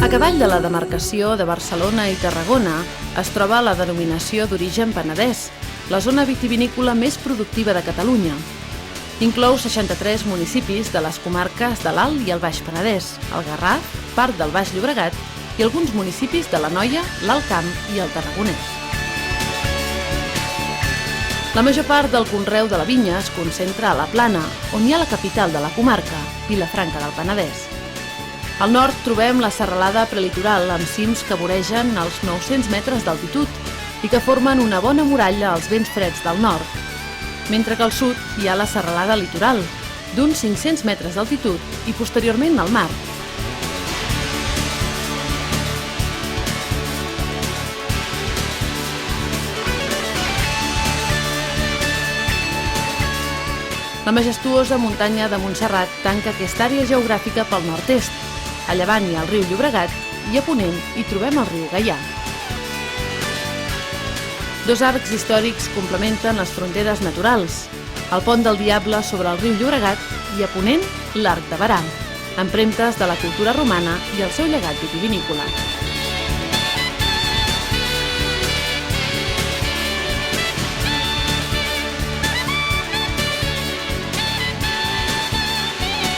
A cavall de la demarcació de Barcelona i Tarragona es troba la denominació d'origen Penedès, la zona vitivinícola més productiva de Catalunya. Inclou 63 municipis de les comarques de l'Alt i el Baix Penedès, el Garraf, part del Baix Llobregat i alguns municipis de l'Anoia, l'Alt Camp i el Tarragonès. La major part del conreu de la vinya es concentra a la Plana, on hi ha la capital de la comarca, Vilafranca del Penedès. Al nord trobem la serralada prelitoral amb cims que voregen els 900 metres d'altitud i que formen una bona muralla als vents freds del nord, mentre que al sud hi ha la serralada litoral, d'uns 500 metres d'altitud i posteriorment al mar. La majestuosa muntanya de Montserrat tanca aquesta àrea geogràfica pel nord-est. A llevant hi ha el riu Llobregat i a ponent hi trobem el riu Gaià. Dos arcs històrics complementen les fronteres naturals. El Pont del Diable sobre el riu Llobregat i a ponent l'Arc de Berà, empremtes de la cultura romana i el seu llegat vitivinícola.